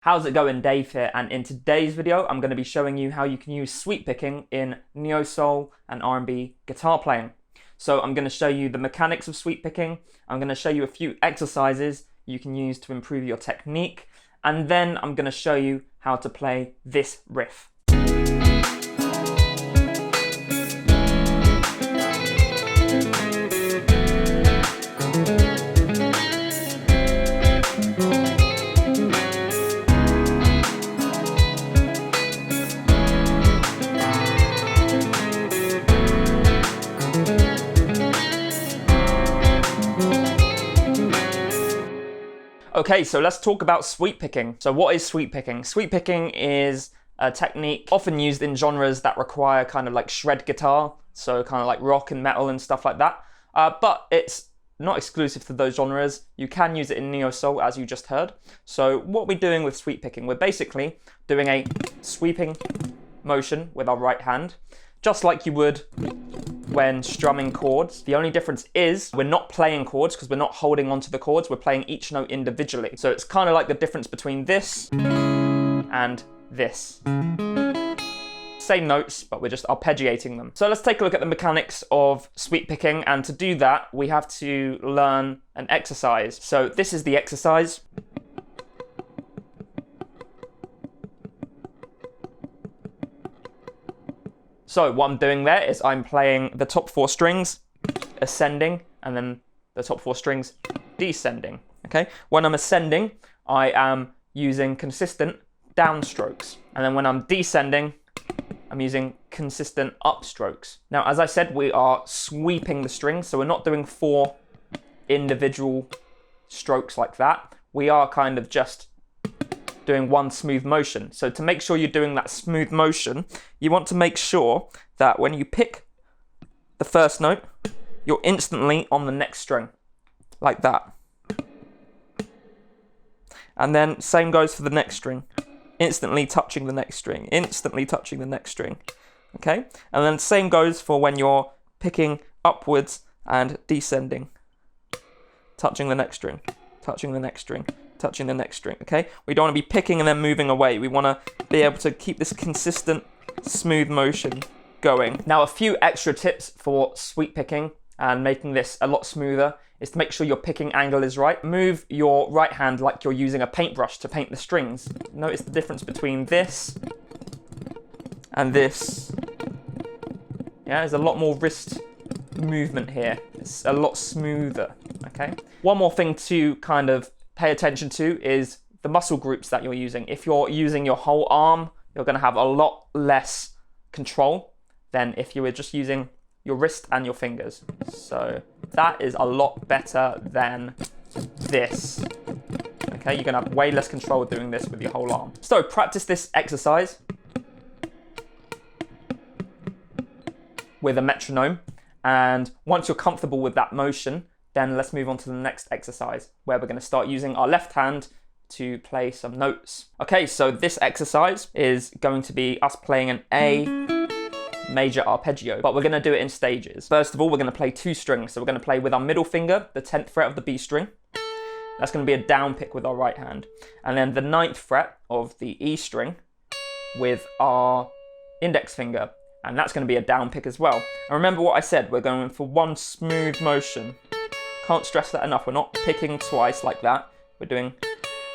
How's it going? Dave here, and in today's video I'm going to be showing you how you can use sweep picking in neo soul and R&B guitar playing. So I'm going to show you the mechanics of sweep picking, I'm going to show you a few exercises you can use to improve your technique, and then I'm going to show you how to play this riff. Okay, so let's talk about sweep picking. So what is sweep picking? Sweep picking is a technique often used in genres that require kind of like shred guitar, so kind of like rock and metal and stuff like that. But it's not exclusive to those genres. You can use it in neo soul, as you just heard. So what we're doing with sweep picking, we're basically doing a sweeping motion with our right hand, just like you would when strumming chords. The only difference is we're not playing chords because we're not holding onto the chords, we're playing each note individually. So it's kind of like the difference between this and this. Same notes, but we're just arpeggiating them. So let's take a look at the mechanics of sweep picking, and to do that we have to learn an exercise. So this is the exercise. So what I'm doing there is I'm playing the top 4 strings ascending and then the top 4 strings descending. Okay? When I'm ascending, I am using consistent downstrokes. And then when I'm descending, I'm using consistent upstrokes. Now, as I said, we are sweeping the strings, so we're not doing 4 individual strokes like that. We are kind of just doing one smooth motion. So to make sure you're doing that smooth motion, you want to make sure that when you pick the first note, you're instantly on the next string, like that. And then same goes for the next string, instantly touching the next string, instantly touching the next string, okay? And then same goes for when you're picking upwards and descending, touching the next string, touching the next string, touching the next string, okay? We don't want to be picking and then moving away. We want to be able to keep this consistent, smooth motion going. Now, a few extra tips for sweep picking and making this a lot smoother is to make sure your picking angle is right. Move your right hand like you're using a paintbrush to paint the strings. Notice the difference between this and this. Yeah, there's a lot more wrist movement here. It's a lot smoother, okay? One more thing to kind of pay attention to is the muscle groups that you're using. If you're using your whole arm, you're going to have a lot less control than if you were just using your wrist and your fingers. So that is a lot better than this. Okay, you're going to have way less control doing this with your whole arm. So practice this exercise with a metronome, and once you're comfortable with that motion, then let's move on to the next exercise, where we're going to start using our left hand to play some notes. Okay, so this exercise is going to be us playing an A major arpeggio, but we're going to do it in stages. First of all, we're going to play 2 strings. So we're going to play with our middle finger, the 10th fret of the B string. That's going to be a down pick with our right hand. And then the 9th fret of the E string with our index finger. And that's going to be a down pick as well. And remember what I said, we're going for one smooth motion. Can't stress that enough. We're not picking twice like that. We're doing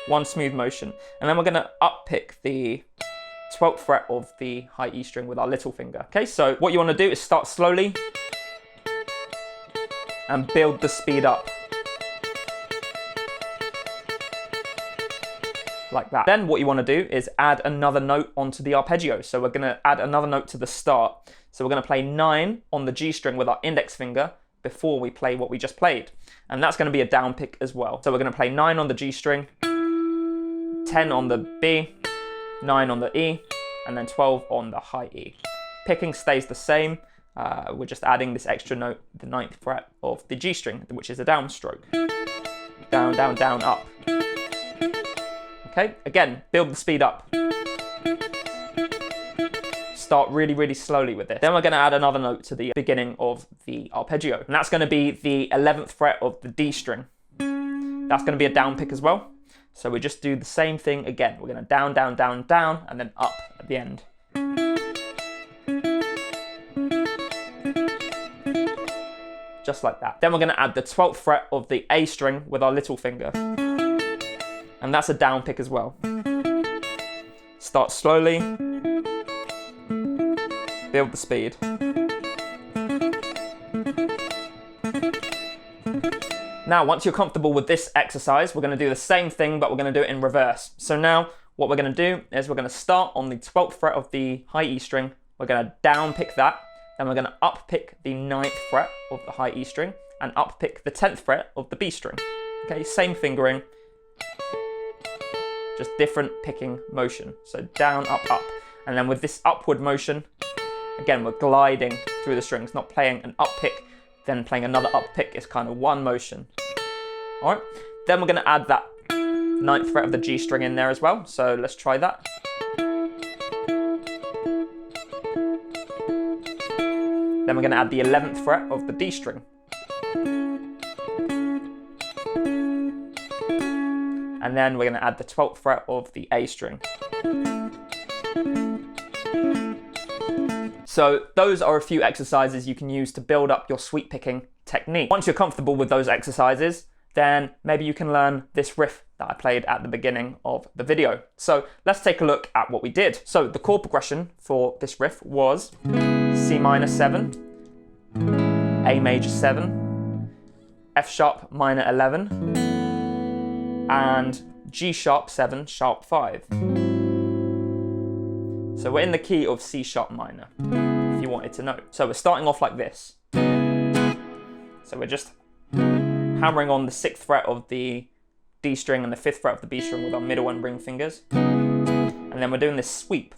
one smooth motion. And then we're going to up pick the 12th fret of the high E string with our little finger. Okay, so what you want to do is start slowly and build the speed up. Like that. Then what you want to do is add another note onto the arpeggio. So we're going to add another note to the start. So we're going to play 9 on the G string with our index finger before we play what we just played. And that's going to be a down pick as well. So we're going to play 9 on the G string, 10 on the B, 9 on the E, and then 12 on the high E. Picking stays the same. We're just adding this extra note, the 9th fret of the G string, which is a downstroke. Down, down, down, up. Okay, again, build the speed up. Start really, really slowly with this. Then we're going to add another note to the beginning of the arpeggio, and that's going to be the 11th fret of the D string. That's going to be a down pick as well. So we just do the same thing again. We're going to down, down, down, down, and then up at the end. Just like that. Then we're going to add the 12th fret of the A string with our little finger. And that's a down pick as well. Start slowly. Build the speed. Now, once you're comfortable with this exercise, we're going to do the same thing, but we're going to do it in reverse. So now, what we're going to do is we're going to start on the 12th fret of the high E string. We're going to down pick that. Then we're going to up pick the 9th fret of the high E string and up pick the 10th fret of the B string. Okay, same fingering, just different picking motion. So down, up, up. And then with this upward motion, again, we're gliding through the strings, not playing an up pick, then playing another up pick. It's kind of one motion. All right, then we're going to add that 9th fret of the G string in there as well. So let's try that. Then we're going to add the 11th fret of the D string. And then we're going to add the 12th fret of the A string. So those are a few exercises you can use to build up your sweep picking technique. Once you're comfortable with those exercises, then maybe you can learn this riff that I played at the beginning of the video. So let's take a look at what we did. So the chord progression for this riff was C minor 7, A major 7, F sharp minor 11, and G sharp 7, sharp 5. So we're in the key of C sharp minor, if you wanted to know. So we're starting off like this. So we're just hammering on the 6th fret of the D string and the 5th fret of the B string with our middle and ring fingers. And then we're doing this sweep.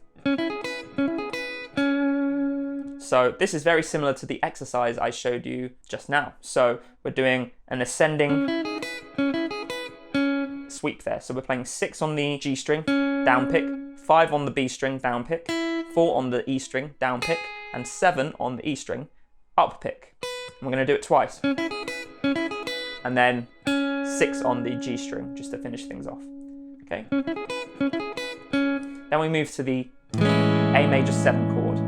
So this is very similar to the exercise I showed you just now. So we're doing an ascending sweep there. So we're playing 6 on the G string, down pick, 5 on the B string, down pick, 4 on the E string, down pick, and 7 on the E string, up pick. And we're going to do it twice. And then 6 on the G string, just to finish things off. Okay. Then we move to the A major 7 chord.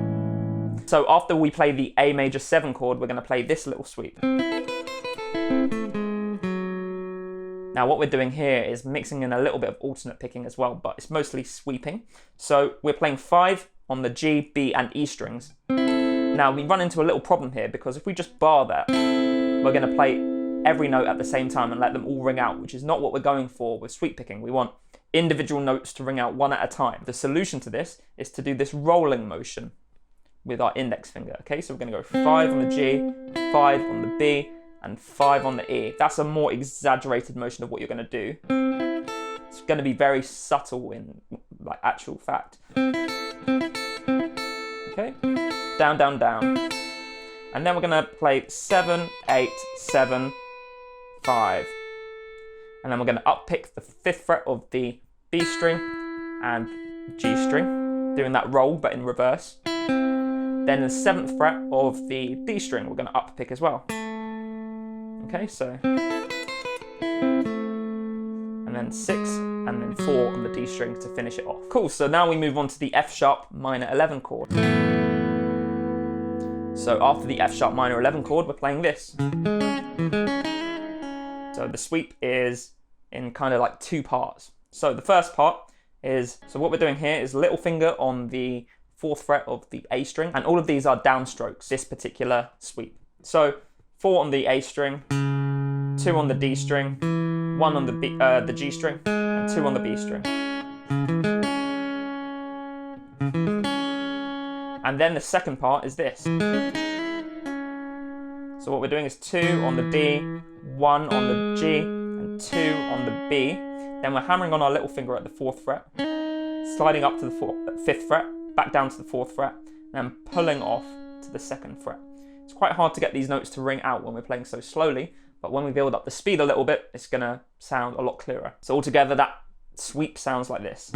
So after we play the A major 7 chord, we're going to play this little sweep. Now what we're doing here is mixing in a little bit of alternate picking as well, but it's mostly sweeping. So we're playing 5 on the G, B, and E strings. Now we run into a little problem here, because if we just bar that, we're going to play every note at the same time and let them all ring out, which is not what we're going for with sweep picking. We want individual notes to ring out one at a time. The solution to this is to do this rolling motion with our index finger. Okay, so we're going to go 5 on the G, 5 on the B, and 5 on the E. That's a more exaggerated motion of what you're going to do. It's going to be very subtle in like actual fact. Okay, down, down, down. And then we're going to play 7, 8, 7, 5. And then we're going to up pick the 5th fret of the B string and G string, doing that roll but in reverse. Then the 7th fret of the D string we're going to up pick as well. Okay, so, and then 6, and then 4 on the D string to finish it off. Cool, so now we move on to the F sharp minor 11 chord. So after the F sharp minor 11 chord, we're playing this. So the sweep is in kind of like 2 parts. So the first part is, so what we're doing here is little finger on the 4th fret of the A string, and all of these are downstrokes, this particular sweep. So 4 on the A string, 2 on the D string, 1 on the G string, and 2 on the B string. And then the second part is this. So what we're doing is 2 on the D, 1 on the G, and 2 on the B. Then we're hammering on our little finger at the 4th fret, sliding up to the 5th fret, back down to the 4th fret, and then pulling off to the 2nd fret. It's quite hard to get these notes to ring out when we're playing so slowly, but when we build up the speed a little bit, it's going to sound a lot clearer. So altogether, that sweep sounds like this.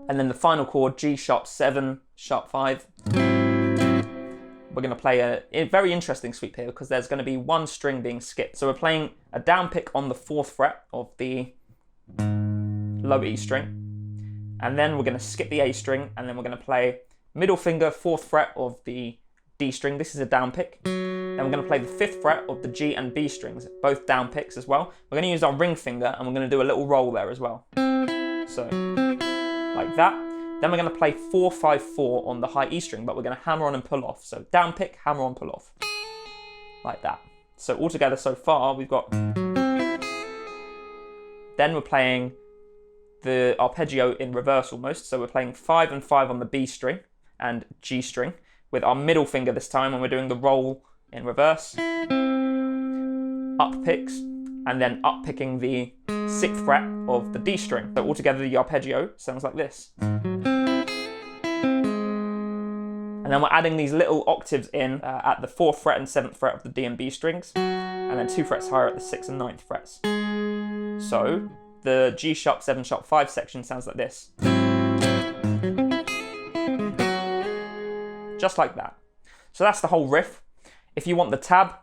And then the final chord, G sharp 7, sharp 5. we're going to play a very interesting sweep here because there's going to be one string being skipped. So we're playing a down pick on the 4th fret of the low E string, and then we're going to skip the A string, and then we're going to play middle finger 4th fret of the D string. This is a down pick. Then we're going to play the 5th fret of the G and B strings, both down picks as well. We're going to use our ring finger, and we're going to do a little roll there as well. So, like that. Then we're going to play 4, 5, 4 on the high E string, but we're going to hammer on and pull off. So down pick, hammer on, pull off. Like that. So altogether so far, we've got... Then we're playing the arpeggio in reverse almost. So we're playing 5 and 5 on the B string and G string with our middle finger this time, and we're doing the roll in reverse. Up picks, and then up picking the 6th fret of the D string. So altogether the arpeggio sounds like this. And then we're adding these little octaves in at the 4th fret and 7th fret of the D and B strings, and then 2 frets higher at the 6th and 9th frets. So the G sharp, 7 sharp, 5 section sounds like this. Just like that. So that's the whole riff. If you want the tab,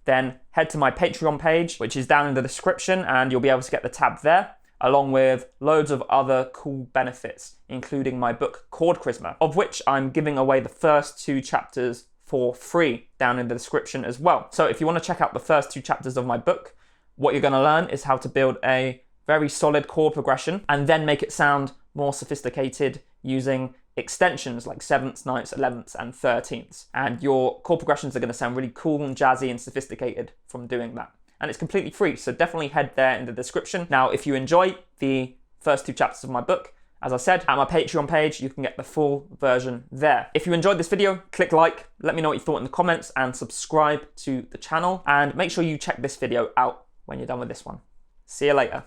then head to my Patreon page, which is down in the description, and you'll be able to get the tab there, along with loads of other cool benefits, including my book Chord Charisma, of which I'm giving away the first 2 chapters for free down in the description as well. So if you want to check out the first 2 chapters of my book, what you're going to learn is how to build a very solid chord progression and then make it sound more sophisticated using extensions like 7ths, 9ths, 11ths, and 13ths. And your chord progressions are going to sound really cool and jazzy and sophisticated from doing that. And it's completely free, so definitely head there in the description. Now, if you enjoy the first 2 chapters of my book, as I said, at my Patreon page, you can get the full version there. If you enjoyed this video, click like, let me know what you thought in the comments, and subscribe to the channel. And make sure you check this video out when you're done with this one. See you later.